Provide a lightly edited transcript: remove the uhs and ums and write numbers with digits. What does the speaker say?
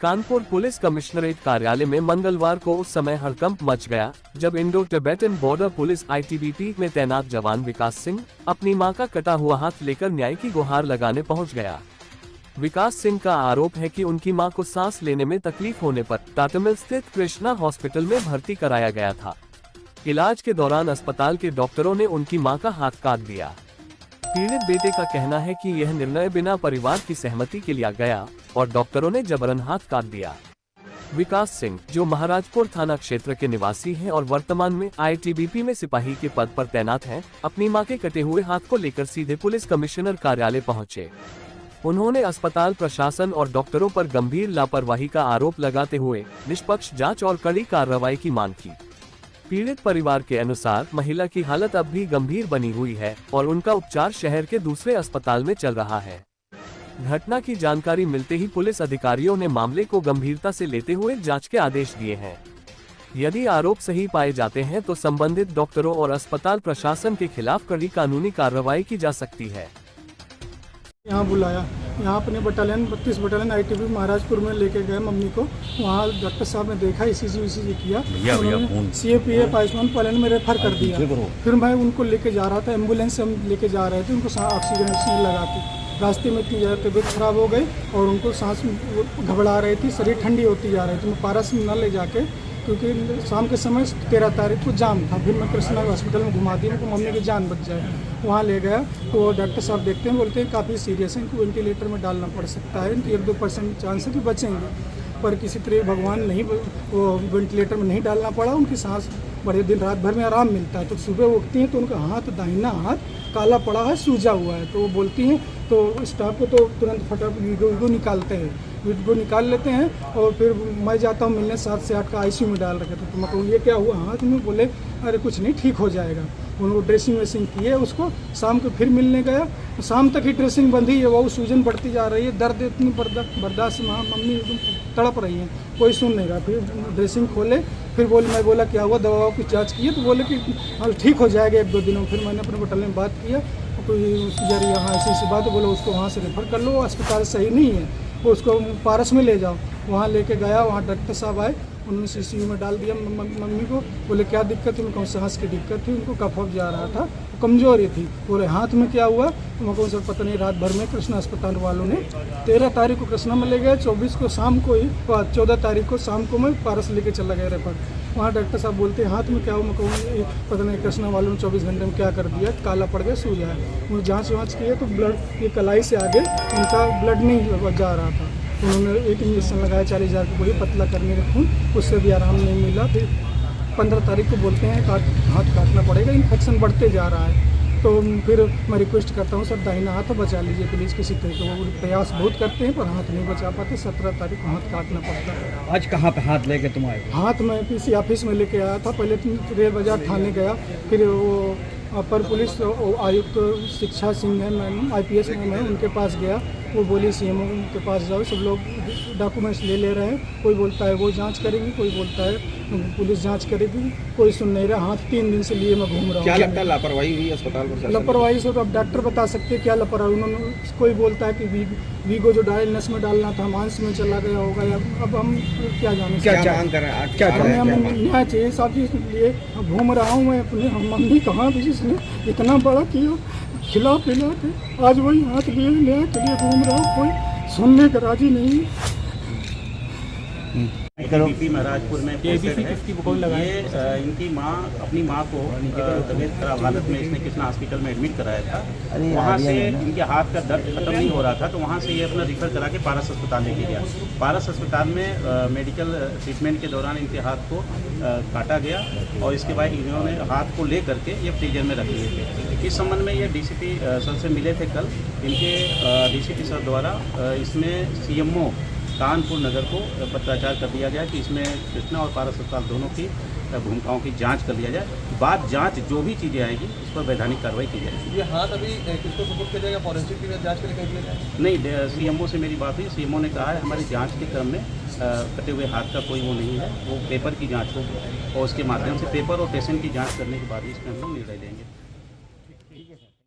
Kanpur police commissionerate कार्यालय में मंगलवार को उस समय हड़कंप मच गया जब Indo Tibetan border police ITBP में तैनात जवान विकास सिंह अपनी मां का कटा हुआ हाथ लेकर न्याय की गुहार लगाने पहुंच गया। विकास सिंह का आरोप है कि उनकी मां को सांस लेने में तकलीफ होने पर टाटामिल स्थित कृष्णा हॉस्पिटल में भर्ती कराया गया था। इलाज के दौरान अस्पताल के डॉक्टरों ने उनकी मां का हाथ काट दिया। पीड़ित बेटे का कहना है कि यह निर्णय बिना परिवार की सहमति के लिया गया और डॉक्टरों ने जबरन हाथ काट दिया। विकास सिंह, जो महाराजपुर थाना क्षेत्र के निवासी हैं और वर्तमान में ITBP में सिपाही के पद पर तैनात हैं, अपनी मां के कटे हुए हाथ को लेकर सीधे पुलिस कमिश्नर कार्यालय पहुंचे। उन्होंने अस्पताल प्रशासन और डॉक्टरों पर गंभीर लापरवाही का आरोप लगाते हुए निष्पक्ष जांच और कड़ी कार्रवाई की मांग की। पीड़ित परिवार के अनुसार महिला की हालत अब भी गंभीर बनी हुई है और उनका उपचार शहर के दूसरे अस्पताल में चल रहा है। घटना की जानकारी मिलते ही पुलिस अधिकारियों ने मामले को गंभीरता से लेते हुए जांच के आदेश दिए हैं। यदि आरोप सही पाए जाते हैं तो संबंधित डॉक्टरों और अस्पताल प्रशासन के खिलाफ कड़ी कानूनी कार्रवाई की जा सकती है। यहाँ बुलाया, यहाँ अपने बटालियन 32 बटालियन ITBP महाराजपुर में लेके गए मम्मी को। वहाँ डॉक्टर साहब ने देखा, ECG किया, उन्होंने CAPF आयुष्मान पालन में रेफर कर दिया। फिर मैं उनको लेके जा रहा था, एम्बुलेंस से हम लेके जा रहे थे, उनको ऑक्सीजन लगा के। रास्ते में इतनी ज़्यादा तबीयत खराब हो गई और उनको सांस घबरा रही थी, शरीर ठंडी होती जा रही थी। मैं पारस में न ले जाके, क्योंकि शाम के समय 13 तारीख को जाम था, फिर मैं कृष्णा हॉस्पिटल में घुमा दी तो मम्मी की जान बच जाए। वहाँ ले गया तो डॉक्टर साहब देखते हैं, बोलते हैं काफ़ी सीरियस है, इनको वेंटिलेटर में डालना पड़ सकता है, इनकी 1-2% चांस है कि बचेंगे। पर किसी तरह भगवान नहीं, वो वेंटिलेटर में नहीं डालना पड़ा। उनकी सांस बड़े दिन रात भर में आराम मिलता है। तो सुबह उठती हैं तो उनका हाथ, दाहिना हाथ काला पड़ा है, सूजा हुआ है। तो वो बोलती हैं तो स्टाफ को तो तुरंत फटाफट वीडियो निकालते हैं, वीडियो निकाल लेते हैं और फिर मैं जाता हूँ मिलने। 7 से 8 का ICU में डाल रखे थे। तो मैं कहूँ ये क्या हुआ हाथ में? बोले अरे कुछ नहीं, ठीक हो जाएगा। उनको ड्रेसिंग वेसिंग किए, उसको शाम को फिर मिलने गया। शाम तक ही ड्रेसिंग बंधी है, वो सूजन बढ़ती जा रही है, दर्द इतनी बर्दाश्त में मम्मी एकदम तड़प रही है, कोई सुन नहीं रहा। फिर ड्रेसिंग खोले, फिर मैं बोला क्या हुआ, दवाओं की जांच की है? तो बोले कि हाँ ठीक हो जाएगा 1-2 दिनों में। फिर मैंने अपने बटालियन में बात किया, तो जरिए यहाँ ऐसी बात, बोला उसको वहाँ से रेफर कर लो, अस्पताल सही नहीं है, वो उसको पारस में ले जाओ। वहाँ लेके गया, वहाँ डॉक्टर साहब आए, उन्होंने CCU में डाल दिया मम्मी को। बोले क्या दिक्कत है? उनको सांस की दिक्कत थी, उनको कफ जा रहा था, कमजोरी थी। बोले हाथ में क्या हुआ? तो मैं कहूँ सर पता नहीं। रात भर में कृष्णा अस्पताल वालों ने 13 तारीख को कृष्णा में ले गए, 24 को शाम को ही, 14 तारीख को शाम को मैं पारस लेके चला गया रेफर। वहाँ डॉक्टर साहब बोलते हैं हाथ में क्या हुआ? मैं कहूँ पता नहीं, कृष्णा वालों ने 24 घंटे में क्या कर दिया, काला पड़ गया, सूजा है। वो जाँच की है तो ब्लड, ये कलाई से आगे उनका ब्लड नहीं जा रहा था। उन्होंने एक इंजेक्शन लगाया 40,000 की गोली पतला करने का खून, उससे भी आराम नहीं मिला। फिर 15 तारीख को बोलते हैं हाथ काटना पड़ेगा, इन्फेक्शन बढ़ते जा रहा है। तो फिर मैं रिक्वेस्ट करता हूँ सर दाहिना हाथ बचा लीजिए प्लीज़ किसी तरीके। वो प्रयास बहुत करते हैं पर हाथ नहीं बचा पाते। 17 तारीख को हाथ काटना पड़ता है। आज कहाँ पे हाथ लेके तुम आए? हाथ मैं किसी ऑफिस में लेके आया था। पहले रेल बाजार थाने गया, फिर वो अपर पुलिस आयुक्त शिक्षा सिंह है, मैम IPS में मैं उनके पास गया। वो बोली CMO के पास जाओ, सब लोग डॉक्यूमेंट्स ले रहे हैं। कोई बोलता है वो जांच करेगी, कोई बोलता है पुलिस जांच करेगी, कोई सुन नहीं रहा। हाथ 3 दिन से लिए मैं घूम रहा हूँ। क्या लगता है लापरवाही हुई अस्पताल पर? लापरवाही से तो अब डॉक्टर बता सकते हैं क्या लापरवाही। उन्होंने कोई बोलता है कि वीगो जो नस में डालना था मांस में चला गया होगा, या अब हम क्या जाने। क्या मांग कर रहे हैं? क्या हमें न्याय चाहिए साहब, इसलिए घूम रहा हूँ मैं अपने। मम्मी कहाँ थी जिसने इतना बड़ा किया, खिला पिला के, आज वही हाथ लिए न्याय के लिए घूम रहा हूँ, कोई सुनने का राजी नहीं। ITBP महाराजपुर में ये इनकी माँ, अपनी माँ को तबीयत खराब हालत में इसने कृष्णा हॉस्पिटल में एडमिट कराया था। वहाँ से इनके हाथ का दर्द खत्म नहीं हो रहा था, तो वहाँ से ये अपना रिफ़र करा के पारस अस्पताल लेके गया। पारस अस्पताल में मेडिकल ट्रीटमेंट के दौरान इनके हाथ को काटा गया और इसके बाद इन्होंने हाथ को ले करके ये फ्रीजर में रख लिए थे। इस संबंध में ये DCP सर से मिले थे कल। इनके DCP सर द्वारा इसमें CMO कानपुर नगर को पत्राचार कर दिया गया कि इसमें कृष्णा और पारस अस्पताल दोनों की भूमिकाओं की जांच कर लिया जाए। बाद जांच जो भी चीज़ें आएगी उस पर वैधानिक कार्रवाई की जाएगी। ये हाथ अभी किसको सुपुर्द किया जाएगा? फॉरेंसिक की जांच के लिए कर दिया जाएगा? नहीं, CMO से मेरी बात हुई। CMO ने कहा है हमारी जांच के क्रम में कटे हुए हाथ का कोई वो नहीं है, वो पेपर की जाँच होगी और उसके माध्यम से पेपर और पेशेंट की जाँच करने के बाद ही इसमें हम लोग निर्णय लेंगे।